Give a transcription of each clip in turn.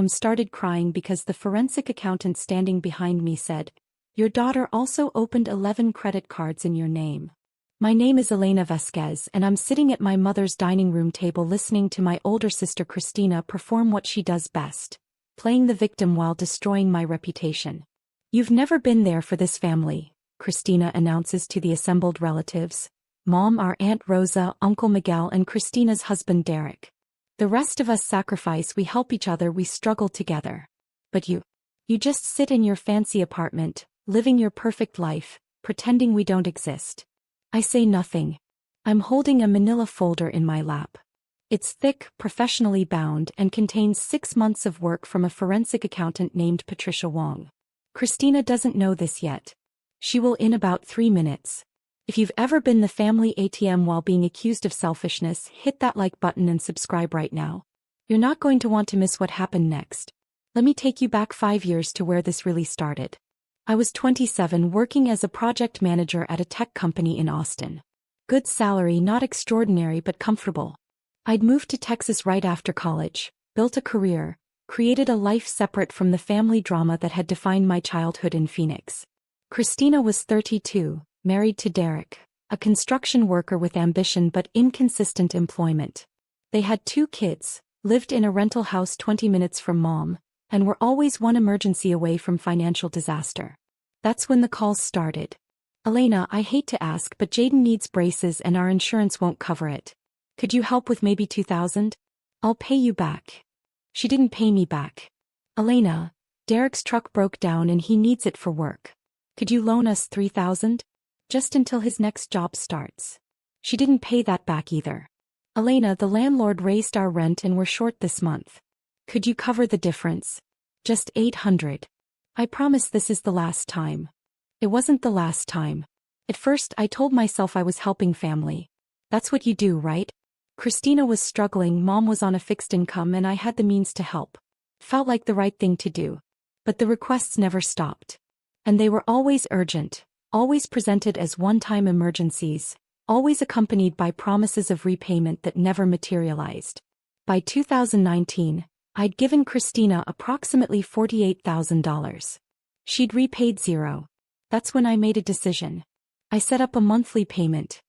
Started crying because the forensic accountant standing behind me said, "Your daughter also opened 11 credit cards in your name." My name is Elena Vasquez and I'm sitting at my mother's dining room table listening to my older sister Christina perform what she does best, playing the victim while destroying my reputation. "You've never been there for this family," Christina announces to the assembled relatives. Mom, our Aunt Rosa, Uncle Miguel and Christina's husband Derek. "The rest of us sacrifice, we help each other, we struggle together. But you just sit in your fancy apartment, living your perfect life, pretending we don't exist." I say nothing. I'm holding a manila folder in my lap. It's thick, professionally bound, and contains 6 months of work from a forensic accountant named Patricia Wong. Christina doesn't know this yet. She will in about 3 minutes. If you've ever been the family ATM while being accused of selfishness, hit that like button and subscribe right now. You're not going to want to miss what happened next. Let me take you back 5 years to where this really started. I was 27 working as a project manager at a tech company in Austin. Good salary, not extraordinary but comfortable. I'd moved to Texas right after college, built a career, created a life separate from the family drama that had defined my childhood in Phoenix. Christina was 32. Married to Derek, a construction worker with ambition but inconsistent employment. They had 2 kids, lived in a rental house 20 minutes from Mom, and were always one emergency away from financial disaster. That's when the calls started. "Elena, I hate to ask but Jaden needs braces and our insurance won't cover it. Could you help with maybe $2,000? I'll pay you back." She didn't pay me back. "Elena, Derek's truck broke down and he needs it for work. Could you loan us $3,000? Just until his next job starts." She didn't pay that back either. "Elena, the landlord raised our rent and we're short this month. Could you cover the difference? Just $800. I promise this is the last time." It wasn't the last time. At first I told myself I was helping family. That's what you do, right? Christina was struggling, Mom was on a fixed income and I had the means to help. Felt like the right thing to do. But the requests never stopped. And they were always urgent. Always presented as one-time emergencies, always accompanied by promises of repayment that never materialized. By 2019, I'd given Christina approximately $48,000. She'd repaid zero. That's when I made a decision. I set up a monthly payment.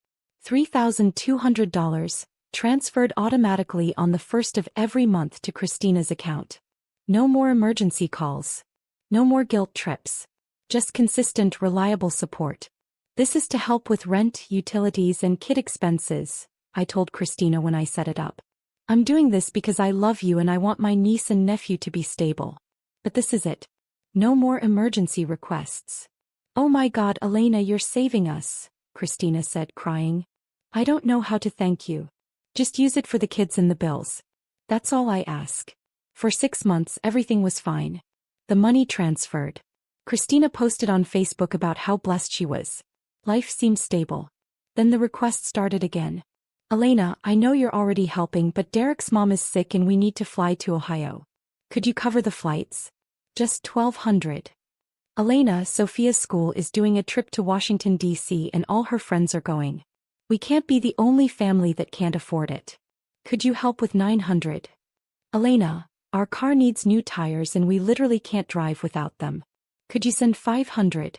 $3,200, transferred automatically on the 1st of every month to Christina's account. No more emergency calls. No more guilt trips. Just consistent, reliable support. "This is to help with rent, utilities and kid expenses," I told Christina when I set it up. "I'm doing this because I love you and I want my niece and nephew to be stable. But this is it. No more emergency requests." "Oh my God, Elena, you're saving us," Christina said, crying. "I don't know how to thank you. Just use it for the kids and the bills. That's all I ask." For 6 months everything was fine. The money transferred. Christina posted on Facebook about how blessed she was. Life seemed stable. Then the request started again. "Elena, I know you're already helping but Derek's mom is sick and we need to fly to Ohio. Could you cover the flights? Just $1,200. Elena, Sophia's school is doing a trip to Washington, D.C. and all her friends are going. We can't be the only family that can't afford it. Could you help with $900? Elena, our car needs new tires and we literally can't drive without them. Could you send $500?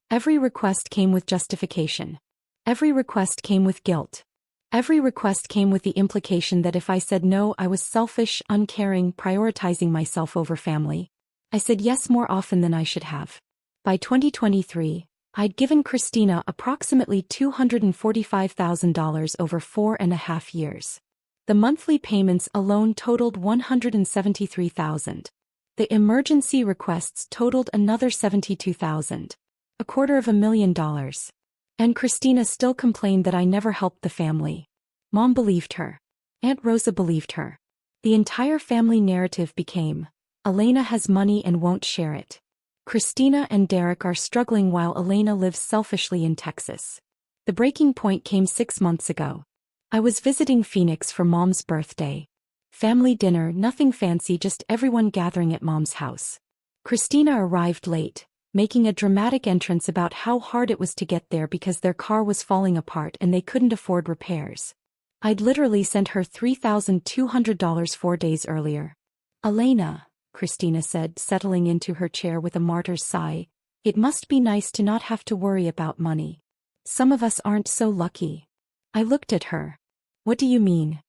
Every request came with justification. Every request came with guilt. Every request came with the implication that if I said no, I was selfish, uncaring, prioritizing myself over family. I said yes more often than I should have. By 2023, I'd given Christina approximately $245,000 over 4.5 years. The monthly payments alone totaled $173,000. The emergency requests totaled another $72,000. $250,000. And Christina still complained that I never helped the family. Mom believed her. Aunt Rosa believed her. The entire family narrative became, Elena has money and won't share it. Christina and Derek are struggling while Elena lives selfishly in Texas. The breaking point came 6 months ago. I was visiting Phoenix for Mom's birthday. Family dinner, nothing fancy, just everyone gathering at Mom's house. Christina arrived late, making a dramatic entrance about how hard it was to get there because their car was falling apart and they couldn't afford repairs. I'd literally sent her $3,200 4 days earlier. Elena, Christina said, settling into her chair with a martyr's sigh. It must be nice to not have to worry about money. Some of us aren't so lucky. I looked at her. What do you mean?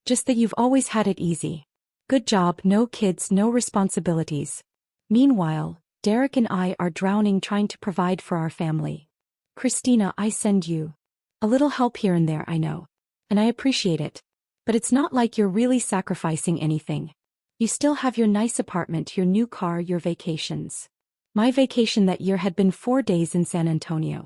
Just that you've always had it easy. Good job, no kids, no responsibilities. Meanwhile, Derek and I are drowning trying to provide for our family. Christina, I send you a little help here and there, I know. And I appreciate it. But it's not like you're really sacrificing anything. You still have your nice apartment, your new car, your vacations. My vacation that year had been 4 days in San Antonio.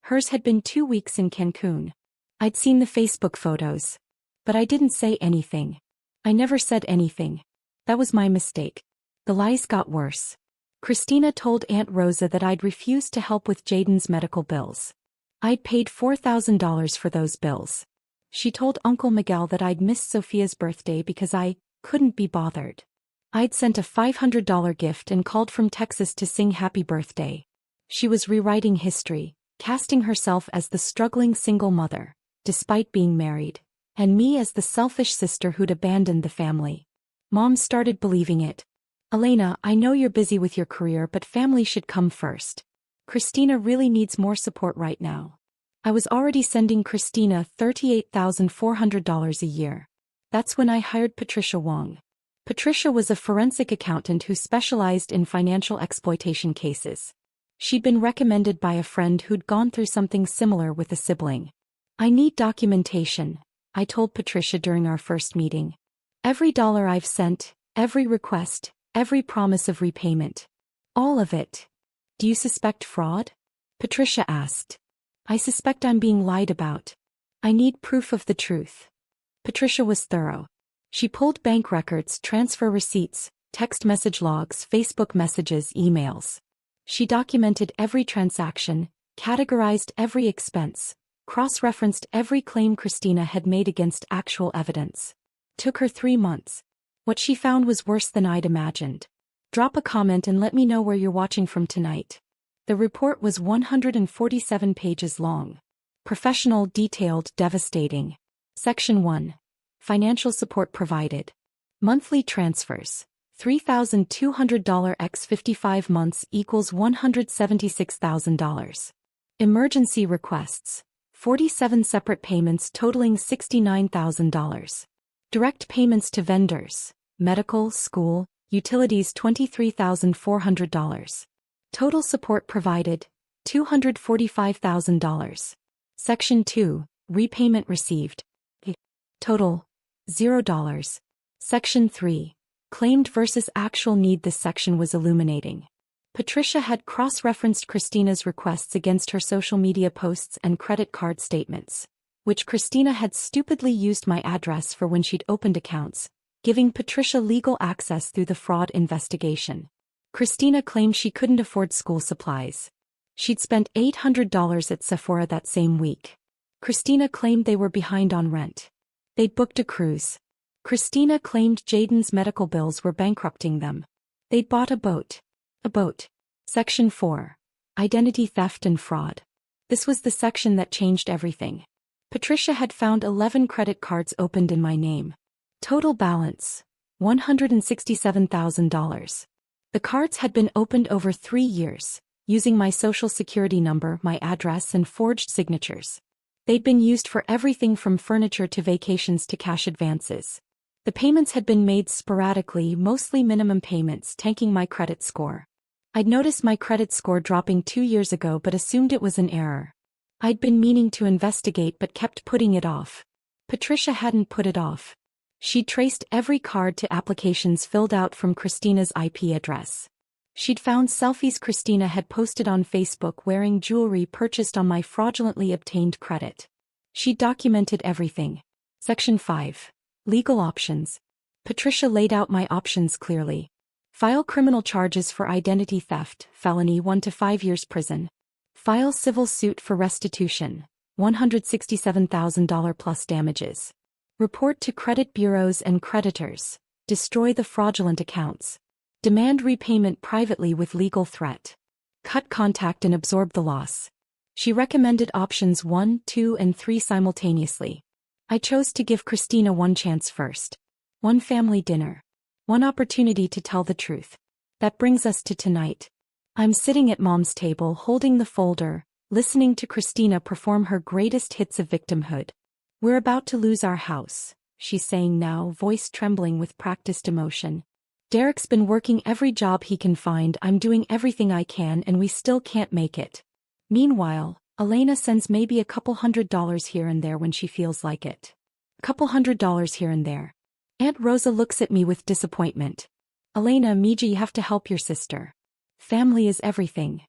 Hers had been 2 weeks in Cancun. I'd seen the Facebook photos. But I didn't say anything. I never said anything. That was my mistake. The lies got worse. Christina told Aunt Rosa that I'd refused to help with Jaden's medical bills. I'd paid $4,000 for those bills. She told Uncle Miguel that I'd missed Sophia's birthday because I couldn't be bothered. I'd sent a $500 gift and called from Texas to sing happy birthday. She was rewriting history, casting herself as the struggling single mother, despite being married, and me as the selfish sister who'd abandoned the family. Mom started believing it. Elena, I know you're busy with your career, but family should come first. Christina really needs more support right now. I was already sending Christina $38,400 a year. That's when I hired Patricia Wong. Patricia was a forensic accountant who specialized in financial exploitation cases. She'd been recommended by a friend who'd gone through something similar with a sibling. I need documentation, I told Patricia during our first meeting. Every dollar I've sent, every request, every promise of repayment. All of it. Do you suspect fraud? Patricia asked. I suspect I'm being lied about. I need proof of the truth. Patricia was thorough. She pulled bank records, transfer receipts, text message logs, Facebook messages, emails. She documented every transaction, categorized every expense, cross-referenced every claim Christina had made against actual evidence. Took her 3 months. What she found was worse than I'd imagined. Drop a comment and let me know where you're watching from tonight. The report was 147 pages long. Professional, detailed, devastating. Section 1. Financial support provided. Monthly transfers. $3,200 x 55 months equals $176,000. Emergency requests. 47 separate payments totaling $69,000. Direct payments to vendors. Medical, school, utilities $23,400. Total support provided, $245,000. Section 2, repayment received. Total, $0. Section 3, claimed versus actual need. This section was illuminating. Patricia had cross-referenced Christina's requests against her social media posts and credit card statements, which Christina had stupidly used my address for when she'd opened accounts, giving Patricia legal access through the fraud investigation. Christina claimed she couldn't afford school supplies. She'd spent $800 at Sephora that same week. Christina claimed they were behind on rent. They'd booked a cruise. Christina claimed Jaden's medical bills were bankrupting them. They'd bought a boat. A boat. Section 4. Identity theft and fraud. This was the section that changed everything. Patricia had found 11 credit cards opened in my name. Total balance, $167,000. The cards had been opened over 3 years, using my social security number, my address, and forged signatures. They'd been used for everything from furniture to vacations to cash advances. The payments had been made sporadically, mostly minimum payments, tanking my credit score. I'd noticed my credit score dropping 2 years ago but assumed it was an error. I'd been meaning to investigate but kept putting it off. Patricia hadn't put it off. She'd traced every card to applications filled out from Christina's IP address. She'd found selfies Christina had posted on Facebook wearing jewelry purchased on my fraudulently obtained credit. She'd documented everything. Section 5. Legal options. Patricia laid out my options clearly. File criminal charges for identity theft, felony 1 to 5 years prison. File civil suit for restitution, $167,000 plus damages. Report to credit bureaus and creditors. Destroy the fraudulent accounts. Demand repayment privately with legal threat. Cut contact and absorb the loss. She recommended options 1, 2, and 3 simultaneously. I chose to give Christina one chance first. One family dinner. One opportunity to tell the truth. That brings us to tonight. I'm sitting at Mom's table holding the folder, listening to Christina perform her greatest hits of victimhood. We're about to lose our house, she's saying now, voice trembling with practiced emotion. Derek's been working every job he can find, I'm doing everything I can, and we still can't make it. Meanwhile, Elena sends maybe a couple $100 here and there when she feels like it. A couple $100 here and there. Aunt Rosa looks at me with disappointment. Elena, Mija, you have to help your sister. Family is everything.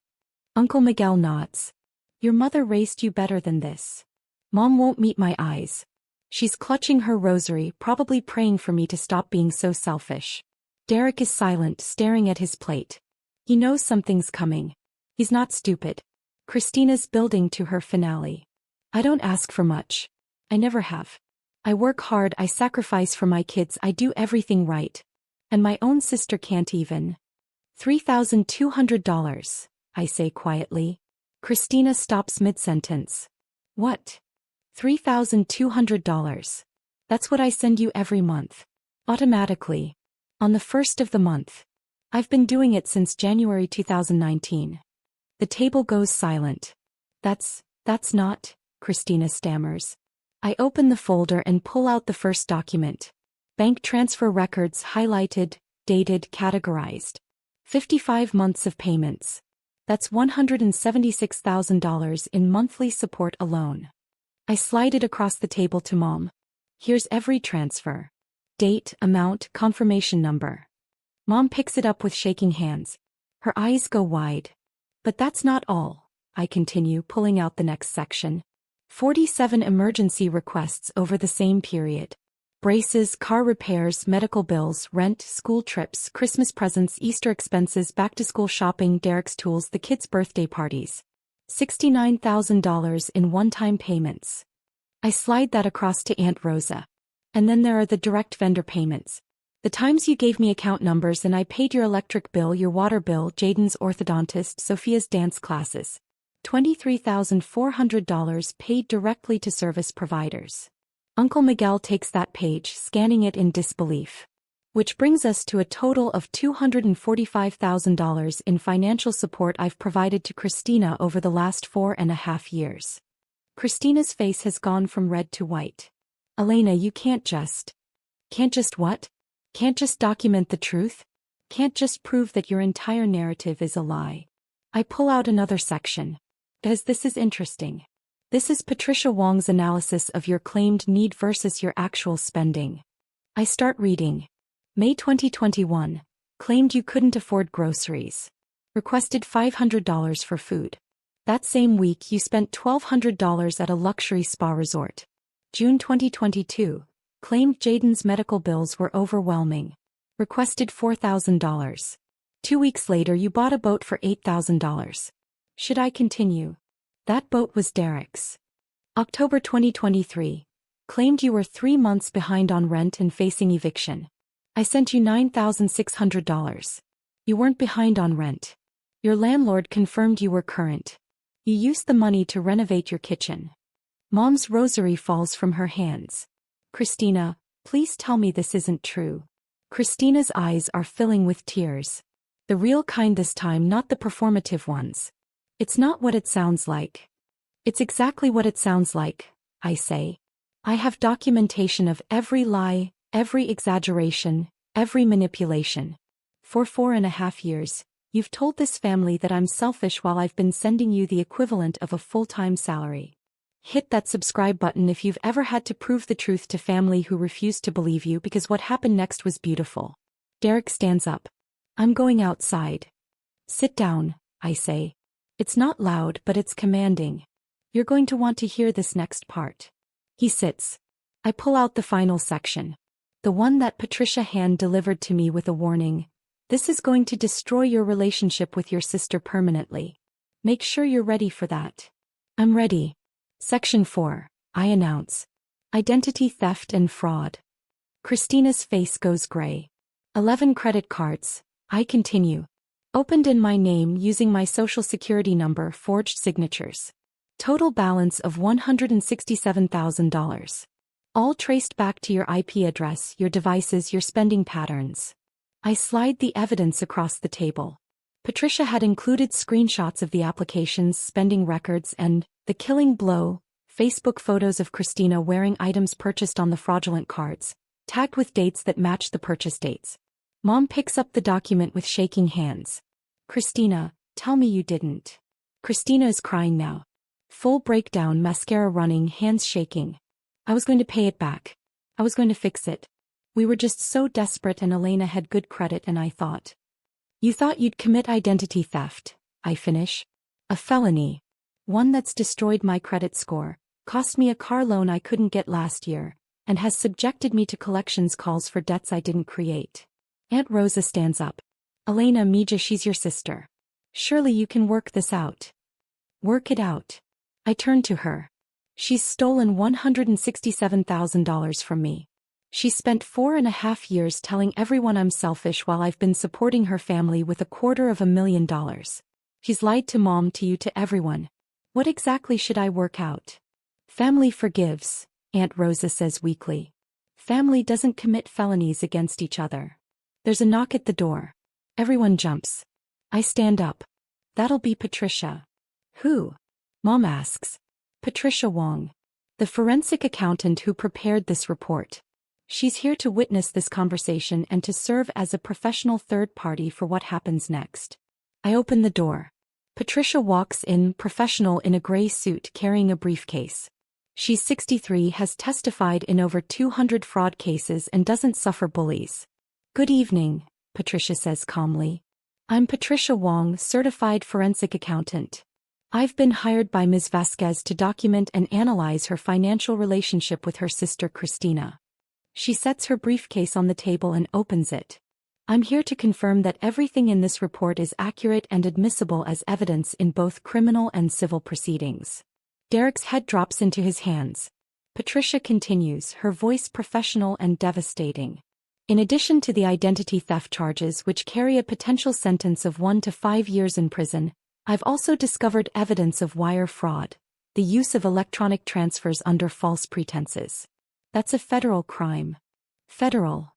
Uncle Miguel nods. Your mother raised you better than this. Mom won't meet my eyes. She's clutching her rosary, probably praying for me to stop being so selfish. Derek is silent, staring at his plate. He knows something's coming. He's not stupid. Christina's building to her finale. I don't ask for much. I never have. I work hard, I sacrifice for my kids, I do everything right. And my own sister can't even. $3,200, I say quietly. Christina stops mid-sentence. What? $3,200. That's what I send you every month. Automatically. On the first of the month. I've been doing it since January 2019. The table goes silent. That's not, Christina stammers. I open the folder and pull out the first document. Bank transfer records highlighted, dated, categorized. 55 months of payments. That's $176,000 in monthly support alone. I slide it across the table to Mom. Here's every transfer. Date, amount, confirmation number. Mom picks it up with shaking hands. Her eyes go wide. But that's not all, I continue, pulling out the next section. 47 emergency requests over the same period. Braces, car repairs, medical bills, rent, school trips, Christmas presents, Easter expenses, back-to-school shopping, Derek's tools, the kids' birthday parties. $69,000 in one-time payments. I slide that across to Aunt Rosa. And then there are the direct vendor payments. The times you gave me account numbers and I paid your electric bill, your water bill, Jaden's orthodontist, Sophia's dance classes. $23,400 paid directly to service providers. Uncle Miguel takes that page, scanning it in disbelief. Which brings us to a total of $245,000 in financial support I've provided to Christina over the last 4.5 years. Christina's face has gone from red to white. Elena, you can't just what? Can't just document the truth? Can't just prove that your entire narrative is a lie? I pull out another section. Because this is interesting. This is Patricia Wong's analysis of your claimed need versus your actual spending. I start reading. May 2021. Claimed you couldn't afford groceries. Requested $500 for food. That same week you spent $1,200 at a luxury spa resort. June 2022. Claimed Jaden's medical bills were overwhelming. Requested $4,000. 2 weeks later you bought a boat for $8,000. Should I continue? That boat was Derek's. October 2023. Claimed you were 3 months behind on rent and facing eviction. I sent you $9,600. You weren't behind on rent. Your landlord confirmed you were current. You used the money to renovate your kitchen. Mom's rosary falls from her hands. Christina, please tell me this isn't true. Christina's eyes are filling with tears. The real kind this time, not the performative ones. It's not what it sounds like. It's exactly what it sounds like, I say. I have documentation of every lie, every exaggeration, every manipulation. For 4.5 years, you've told this family that I'm selfish while I've been sending you the equivalent of a full-time salary. Hit that subscribe button if you've ever had to prove the truth to family who refused to believe you, because what happened next was beautiful. Derek stands up. I'm going outside. Sit down, I say. It's not loud, but it's commanding. You're going to want to hear this next part. He sits. I pull out the final section. The one that Patricia hand-delivered to me with a warning. This is going to destroy your relationship with your sister permanently. Make sure you're ready for that. I'm ready. Section 4, I announce. Identity theft and fraud. Christina's face goes gray. 11 credit cards, I continue. Opened in my name using my social security number, forged signatures. Total balance of $167,000. All traced back to your IP address, your devices, your spending patterns. I slide the evidence across the table. Patricia had included screenshots of the applications, spending records, and, the killing blow, Facebook photos of Christina wearing items purchased on the fraudulent cards, tagged with dates that match the purchase dates. Mom picks up the document with shaking hands. Christina, tell me you didn't. Christina is crying now. Full breakdown, mascara running, hands shaking. I was going to pay it back. I was going to fix it. We were just so desperate and Elena had good credit and I thought. You thought you'd commit identity theft, I finish. A felony. One that's destroyed my credit score, cost me a car loan I couldn't get last year, and has subjected me to collections calls for debts I didn't create. Aunt Rosa stands up. Elena Mija, she's your sister. Surely you can work this out. Work it out. I turn to her. She's stolen $167,000 from me. She spent 4.5 years telling everyone I'm selfish while I've been supporting her family with $250,000. She's lied to Mom, to you, to everyone. What exactly should I work out? Family forgives, Aunt Rosa says weakly. Family doesn't commit felonies against each other. There's a knock at the door. Everyone jumps. I stand up. That'll be Patricia. Who? Mom asks. Patricia Wong. The forensic accountant who prepared this report. She's here to witness this conversation and to serve as a professional third party for what happens next. I open the door. Patricia walks in, professional in a gray suit carrying a briefcase. She's 63, has testified in over 200 fraud cases and doesn't suffer bullies. Good evening, Patricia says calmly. I'm Patricia Wong, certified forensic accountant. I've been hired by Ms. Vasquez to document and analyze her financial relationship with her sister Christina. She sets her briefcase on the table and opens it. I'm here to confirm that everything in this report is accurate and admissible as evidence in both criminal and civil proceedings. Derek's head drops into his hands. Patricia continues, her voice professional and devastating. In addition to the identity theft charges which carry a potential sentence of 1 to 5 years in prison, I've also discovered evidence of wire fraud, the use of electronic transfers under false pretenses. That's a federal crime. Federal.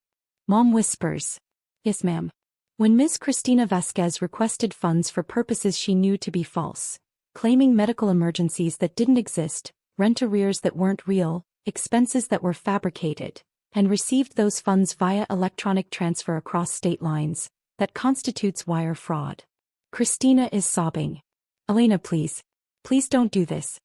Mom whispers. Yes, ma'am. When Ms. Christina Vasquez requested funds for purposes she knew to be false, claiming medical emergencies that didn't exist, rent arrears that weren't real, expenses that were fabricated, and received those funds via electronic transfer across state lines, that constitutes wire fraud. Christina is sobbing. Elena, please. Please don't do this.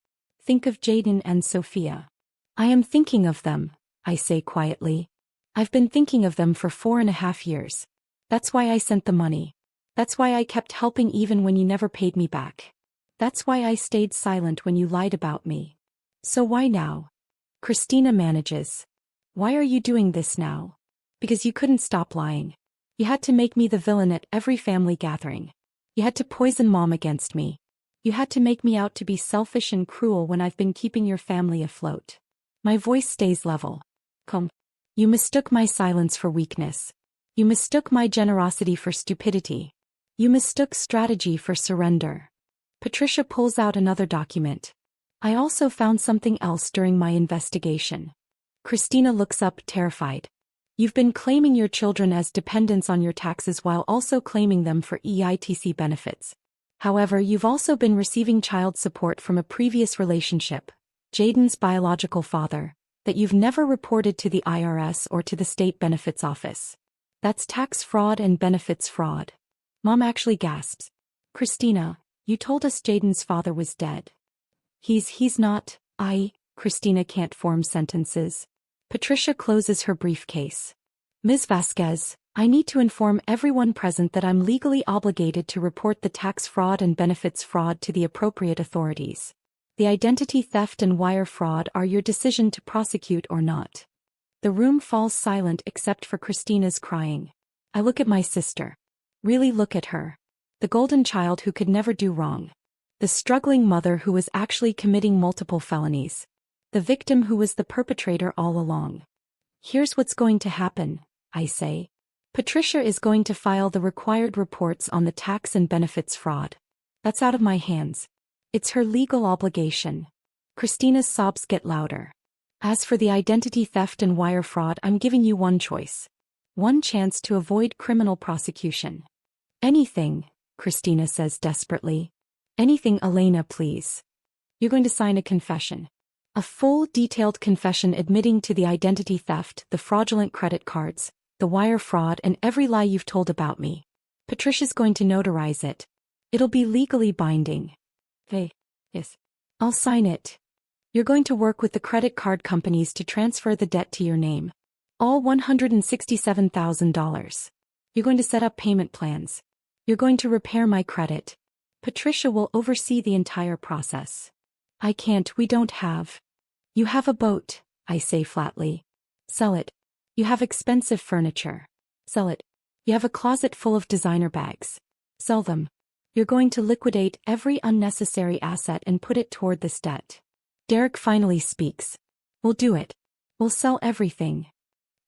Think of Jaden and Sophia. I am thinking of them, I say quietly. I've been thinking of them for 4.5 years. That's why I sent the money. That's why I kept helping even when you never paid me back. That's why I stayed silent when you lied about me. So why now? Christina manages. Why are you doing this now? Because you couldn't stop lying. You had to make me the villain at every family gathering. You had to poison Mom against me. You had to make me out to be selfish and cruel when I've been keeping your family afloat. My voice stays level. Come. You mistook my silence for weakness. You mistook my generosity for stupidity. You mistook strategy for surrender. Patricia pulls out another document. I also found something else during my investigation. Christina looks up, terrified. You've been claiming your children as dependents on your taxes while also claiming them for EITC benefits. However, you've also been receiving child support from a previous relationship, Jaden's biological father, that you've never reported to the IRS or to the state benefits office. That's tax fraud and benefits fraud. Mom actually gasps. Christina, you told us Jaden's father was dead. He's not. Christina can't form sentences. Patricia closes her briefcase. Ms. Vasquez, I need to inform everyone present that I'm legally obligated to report the tax fraud and benefits fraud to the appropriate authorities. The identity theft and wire fraud are your decision to prosecute or not. The room falls silent except for Christina's crying. I look at my sister. Really look at her. The golden child who could never do wrong. The struggling mother who was actually committing multiple felonies. The victim who was the perpetrator all along. Here's what's going to happen, I say. Patricia is going to file the required reports on the tax and benefits fraud. That's out of my hands. It's her legal obligation. Christina's sobs get louder. As for the identity theft and wire fraud, I'm giving you one choice. One chance to avoid criminal prosecution. Anything, Christina says desperately. Anything, Elena, please. You're going to sign a confession. A full, detailed confession admitting to the identity theft, the fraudulent credit cards, the wire fraud, and every lie you've told about me. Patricia's going to notarize it. It'll be legally binding. Hey. Yes. I'll sign it. You're going to work with the credit card companies to transfer the debt to your name. All $167,000. You're going to set up payment plans. You're going to repair my credit. Patricia will oversee the entire process. I can't, we don't have. You have a boat, I say flatly. Sell it. You have expensive furniture. Sell it. You have a closet full of designer bags. Sell them. You're going to liquidate every unnecessary asset and put it toward this debt. Derek finally speaks. We'll do it. We'll sell everything.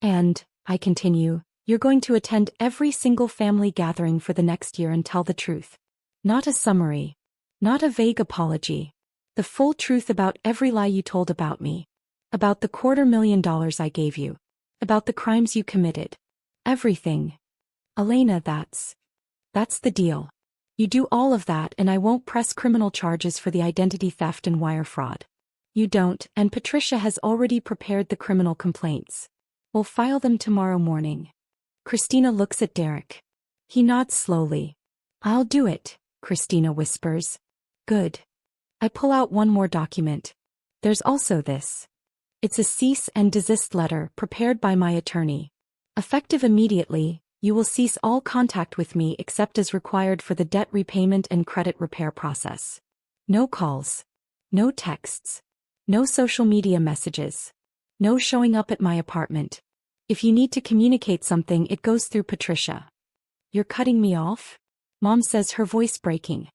And, I continue, you're going to attend every single family gathering for the next year and tell the truth. Not a summary. Not a vague apology. The full truth about every lie you told about me. About the $250,000 I gave you. About the crimes you committed. Everything. Elena, that's the deal. You do all of that and I won't press criminal charges for the identity theft and wire fraud. You don't, and Patricia has already prepared the criminal complaints. We'll file them tomorrow morning. Christina looks at Derek. He nods slowly. I'll do it, Christina whispers. Good. I pull out one more document. There's also this. It's a cease and desist letter prepared by my attorney. Effective immediately, you will cease all contact with me except as required for the debt repayment and credit repair process. No calls. No texts. No social media messages. No showing up at my apartment. If you need to communicate something, it goes through Patricia. You're cutting me off? Mom says, her voice breaking.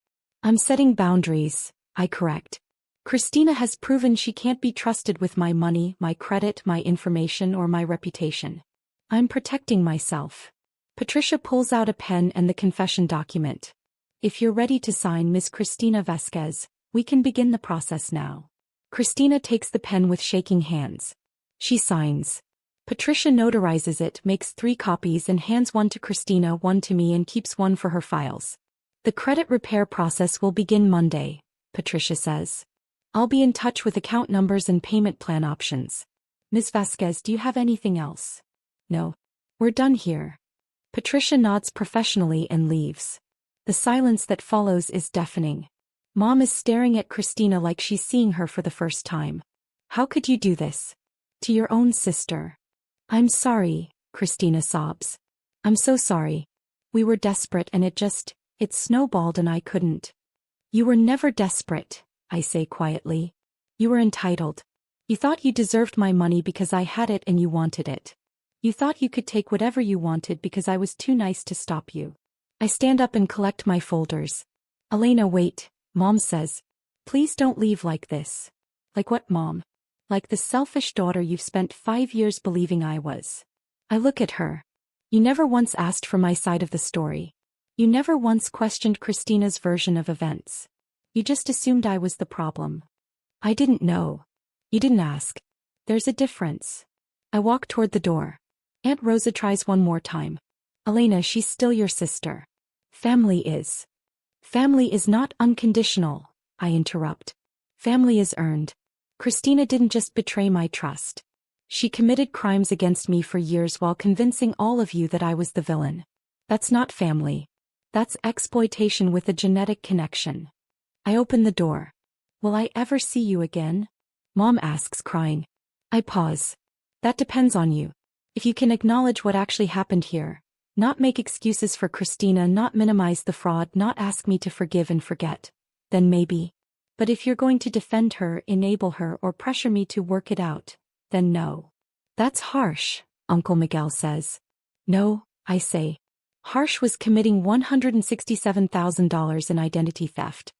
I'm setting boundaries, I correct. Christina has proven she can't be trusted with my money, my credit, my information, or my reputation. I'm protecting myself. Patricia pulls out a pen and the confession document. If you're ready to sign, Miss Christina Vasquez, we can begin the process now. Christina takes the pen with shaking hands. She signs. Patricia notarizes it, makes 3 copies and hands one to Christina, one to me, and keeps one for her files. The credit repair process will begin Monday, Patricia says. I'll be in touch with account numbers and payment plan options. Ms. Vasquez, do you have anything else? No. We're done here. Patricia nods professionally and leaves. The silence that follows is deafening. Mom is staring at Christina like she's seeing her for the first time. How could you do this? To your own sister. I'm sorry, Christina sobs. I'm so sorry. We were desperate and it snowballed and I couldn't. You were never desperate, I say quietly. You were entitled. You thought you deserved my money because I had it and you wanted it. You thought you could take whatever you wanted because I was too nice to stop you. I stand up and collect my folders. Elena, wait, Mom says. Please don't leave like this. Like what, Mom? Like the selfish daughter you've spent 5 years believing I was. I look at her. You never once asked for my side of the story. You never once questioned Christina's version of events. You just assumed I was the problem. I didn't know. You didn't ask. There's a difference. I walk toward the door. Aunt Rosa tries one more time. Elena, she's still your sister. Family is. Family is not unconditional, I interrupt. Family is earned. Christina didn't just betray my trust. She committed crimes against me for years while convincing all of you that I was the villain. That's not family. That's exploitation with a genetic connection. I open the door. Will I ever see you again? Mom asks, crying. I pause. That depends on you. If you can acknowledge what actually happened here, not make excuses for Christina, not minimize the fraud, not ask me to forgive and forget, then maybe. But if you're going to defend her, enable her, or pressure me to work it out, then no. That's harsh, Uncle Miguel says. No, I say. Harsh was committing $167,000 in identity theft.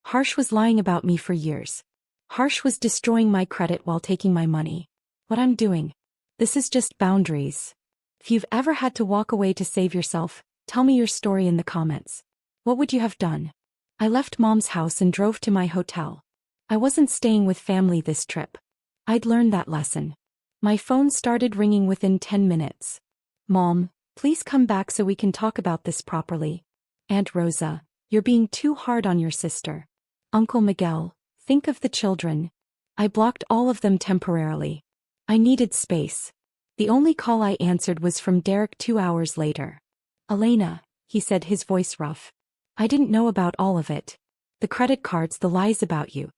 Harsh was lying about me for years. Harsh was destroying my credit while taking my money. What I'm doing. This is just boundaries. If you've ever had to walk away to save yourself, tell me your story in the comments. What would you have done? I left Mom's house and drove to my hotel. I wasn't staying with family this trip. I'd learned that lesson. My phone started ringing within 10 minutes. Mom, please come back so we can talk about this properly. Aunt Rosa, you're being too hard on your sister. Uncle Miguel, think of the children. I blocked all of them temporarily. I needed space. The only call I answered was from Derek 2 hours later. Elena, he said, his voice rough. I didn't know about all of it. The credit cards, the lies about you.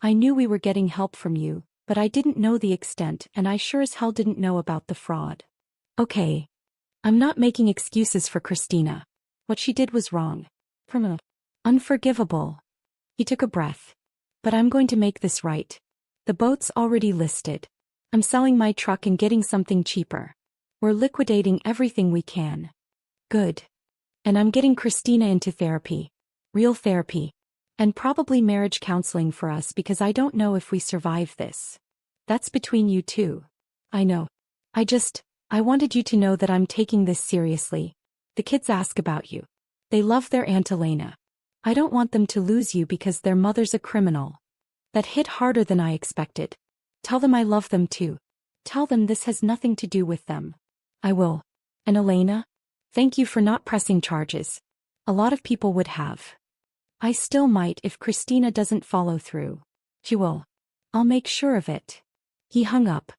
I knew we were getting help from you, but I didn't know the extent, and I sure as hell didn't know about the fraud. Okay. I'm not making excuses for Christina. What she did was wrong. Unforgivable. He took a breath. But I'm going to make this right. The boat's already listed. I'm selling my truck and getting something cheaper. We're liquidating everything we can. Good. And I'm getting Christina into therapy. Real therapy. And probably marriage counseling for us because I don't know if we survive this. That's between you two. I know. I wanted you to know that I'm taking this seriously. The kids ask about you. They love their Aunt Elena. I don't want them to lose you because their mother's a criminal. That hit harder than I expected. Tell them I love them too. Tell them this has nothing to do with them. I will. And Elena? Thank you for not pressing charges. A lot of people would have. I still might if Christina doesn't follow through. She will. I'll make sure of it. He hung up.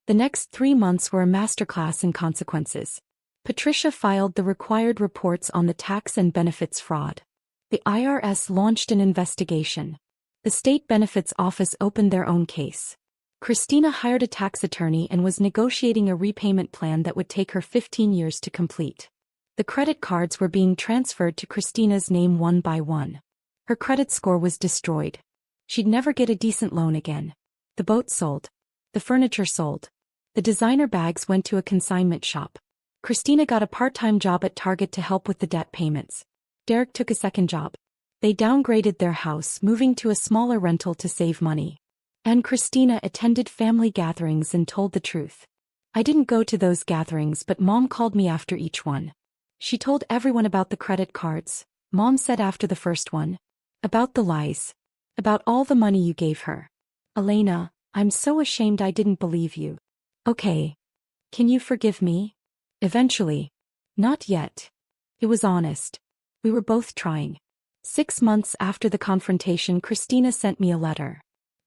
The next 3 months were a masterclass in consequences. Patricia filed the required reports on the tax and benefits fraud. The IRS launched an investigation. The State Benefits Office opened their own case. Christina hired a tax attorney and was negotiating a repayment plan that would take her 15 years to complete. The credit cards were being transferred to Christina's name one by one. Her credit score was destroyed. She'd never get a decent loan again. The boat sold. The furniture sold. The designer bags went to a consignment shop. Christina got a part-time job at Target to help with the debt payments. Derek took a second job. They downgraded their house, moving to a smaller rental to save money. And Christina attended family gatherings and told the truth. I didn't go to those gatherings, but Mom called me after each one. She told everyone about the credit cards. Mom said after the first one. About the lies. About all the money you gave her. Elena, I'm so ashamed I didn't believe you. Okay. Can you forgive me? Eventually. Not yet. It was honest. We were both trying. 6 months after the confrontation, Christina sent me a letter.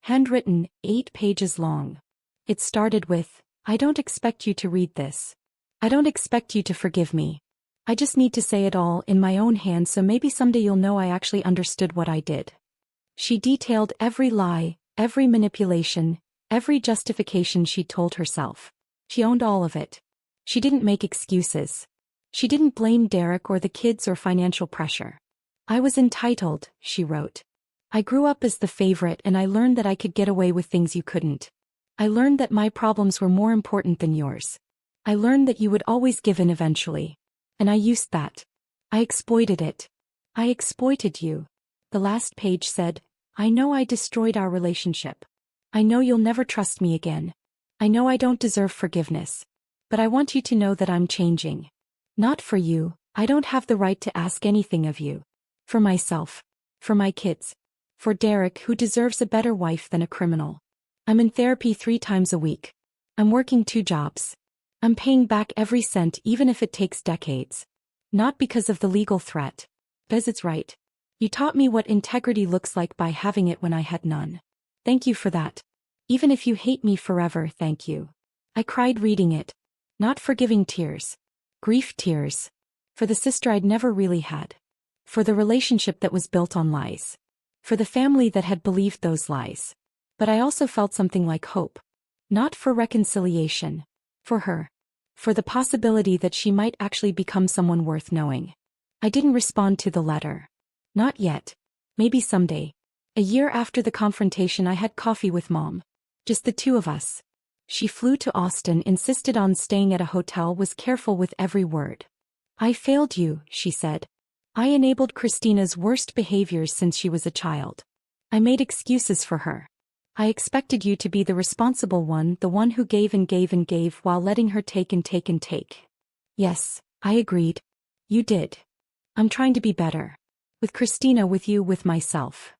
Handwritten, 8 pages long. It started with, I don't expect you to read this. I don't expect you to forgive me. I just need to say it all in my own hand so maybe someday you'll know I actually understood what I did. She detailed every lie, every manipulation, every justification she told herself. She owned all of it. She didn't make excuses. She didn't blame Derek or the kids or financial pressure. I was entitled, she wrote. I grew up as the favorite and I learned that I could get away with things you couldn't. I learned that my problems were more important than yours. I learned that you would always give in eventually. And I used that. I exploited it. I exploited you. The last page said, I know I destroyed our relationship. I know you'll never trust me again. I know I don't deserve forgiveness. But I want you to know that I'm changing. Not for you, I don't have the right to ask anything of you. For myself. For my kids. For Derek, who deserves a better wife than a criminal. I'm in therapy 3 times a week. I'm working 2 jobs. I'm paying back every cent even if it takes decades. Not because of the legal threat. Because it's right. You taught me what integrity looks like by having it when I had none. Thank you for that. Even if you hate me forever, thank you. I cried reading it. Not forgiving tears. Grief tears. For the sister I'd never really had. For the relationship that was built on lies. For the family that had believed those lies. But I also felt something like hope. Not for reconciliation. For her. For the possibility that she might actually become someone worth knowing. I didn't respond to the letter. Not yet. Maybe someday. A year after the confrontation, I had coffee with Mom. Just the 2 of us. She flew to Austin, insisted on staying at a hotel, was careful with every word. I failed you, she said. I enabled Christina's worst behaviors since she was a child. I made excuses for her. I expected you to be the responsible one, the one who gave and gave and gave while letting her take and take and take. Yes, I agreed. You did. I'm trying to be better. With Christina, with you, with myself.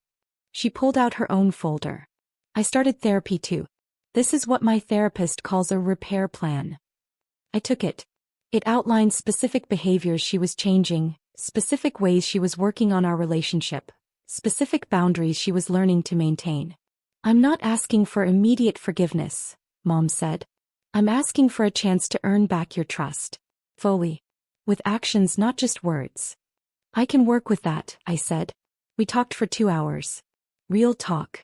She pulled out her own folder. I started therapy too. This is what my therapist calls a repair plan. I took it. It outlined specific behaviors she was changing, specific ways she was working on our relationship, specific boundaries she was learning to maintain. I'm not asking for immediate forgiveness, Mom said. I'm asking for a chance to earn back your trust. Fully. With actions, not just words. I can work with that, I said. We talked for 2 hours. Real talk.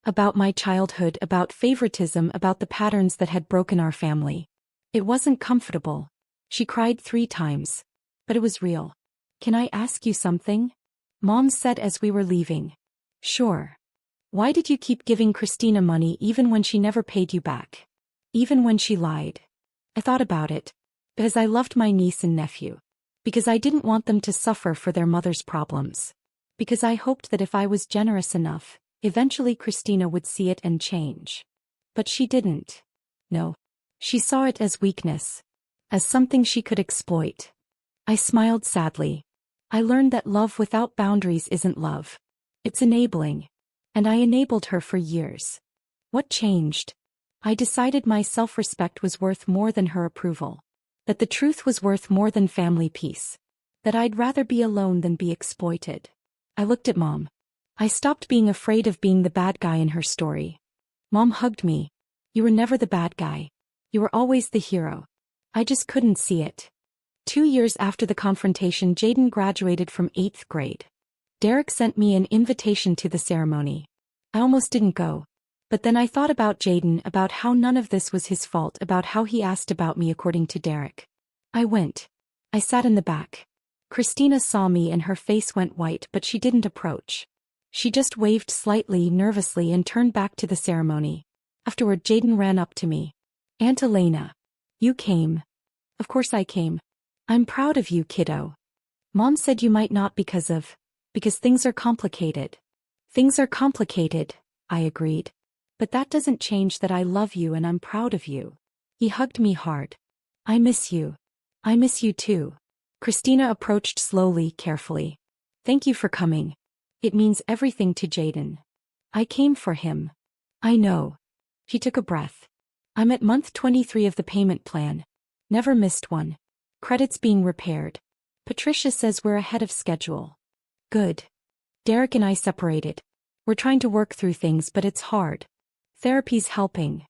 About my childhood, about favoritism, about the patterns that had broken our family. It wasn't comfortable. She cried 3 times. But it was real. Can I ask you something? Mom said as we were leaving. Sure. Why did you keep giving Christina money even when she never paid you back? Even when she lied? I thought about it. Because I loved my niece and nephew. Because I didn't want them to suffer for their mother's problems. Because I hoped that if I was generous enough, eventually Christina would see it and change. But she didn't. No. She saw it as weakness. As something she could exploit. I smiled sadly. I learned that love without boundaries isn't love. It's enabling. And I enabled her for years. What changed? I decided my self-respect was worth more than her approval. That the truth was worth more than family peace. That I'd rather be alone than be exploited. I looked at Mom. I stopped being afraid of being the bad guy in her story. Mom hugged me. You were never the bad guy. You were always the hero. I just couldn't see it. 2 years after the confrontation, Jaden graduated from 8th grade. Derek sent me an invitation to the ceremony. I almost didn't go. But then I thought about Jaden, about how none of this was his fault, about how he asked about me according to Derek. I went. I sat in the back. Christina saw me and her face went white, but she didn't approach. She just waved slightly, nervously, and turned back to the ceremony. Afterward, Jaden ran up to me. Aunt Elena. You came. Of course I came. I'm proud of you, kiddo. Mom said you might not because things are complicated. Things are complicated, I agreed. But that doesn't change that I love you and I'm proud of you. He hugged me hard. I miss you. I miss you too. Christina approached slowly, carefully. Thank you for coming. It means everything to Jaden. I came for him. I know. She took a breath. I'm at month 23 of the payment plan. Never missed one. Credits being repaired. Patricia says we're ahead of schedule. Good. Derek and I separated. We're trying to work through things, but it's hard. Therapy's helping.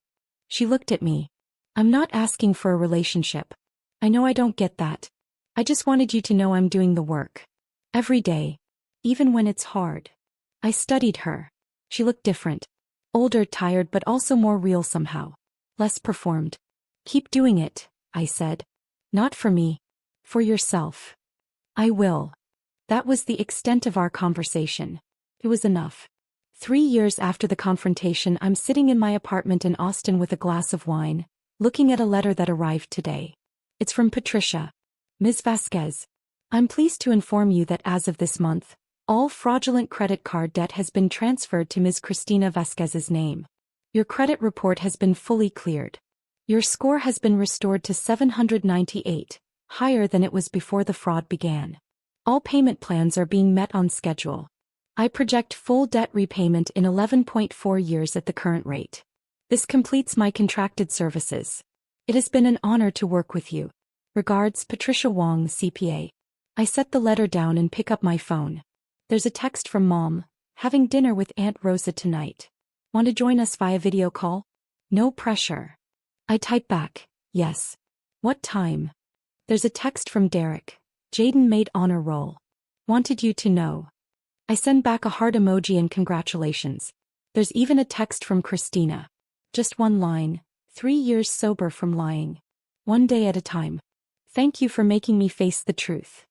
She looked at me. I'm not asking for a relationship. I know I don't get that. I just wanted you to know I'm doing the work. Every day. Even when it's hard. I studied her. She looked different. Older, tired, but also more real somehow. Less performed. Keep doing it, I said. Not for me. For yourself. I will. That was the extent of our conversation. It was enough. 3 years after the confrontation, I'm sitting in my apartment in Austin with a glass of wine, looking at a letter that arrived today. It's from Patricia. Ms. Vasquez. I'm pleased to inform you that as of this month, all fraudulent credit card debt has been transferred to Ms. Cristina Vasquez's name. Your credit report has been fully cleared. Your score has been restored to 798, higher than it was before the fraud began. All payment plans are being met on schedule. I project full debt repayment in 11.4 years at the current rate. This completes my contracted services. It has been an honor to work with you. Regards, Patricia Wong, CPA. I set the letter down and pick up my phone. There's a text from Mom. Having dinner with Aunt Rosa tonight. Want to join us via video call? No pressure. I type back, yes. What time? There's a text from Derek. Jaden made honor roll. Wanted you to know. I send back a heart emoji and congratulations. There's even a text from Christina. Just one line. 3 years sober from lying. One day at a time. Thank you for making me face the truth.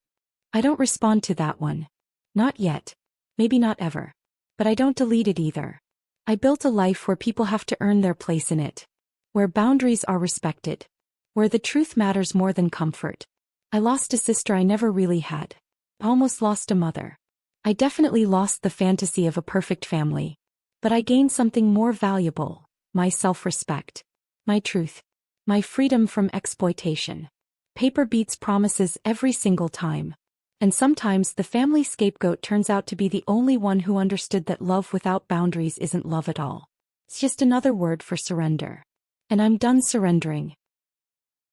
I don't respond to that one. Not yet. Maybe not ever. But I don't delete it either. I built a life where people have to earn their place in it. Where boundaries are respected. Where the truth matters more than comfort. I lost a sister I never really had. I almost lost a mother. I definitely lost the fantasy of a perfect family. But I gained something more valuable. My self-respect. My truth. My freedom from exploitation. Paper beats promises every single time. And sometimes the family scapegoat turns out to be the only one who understood that love without boundaries isn't love at all. It's just another word for surrender. And I'm done surrendering.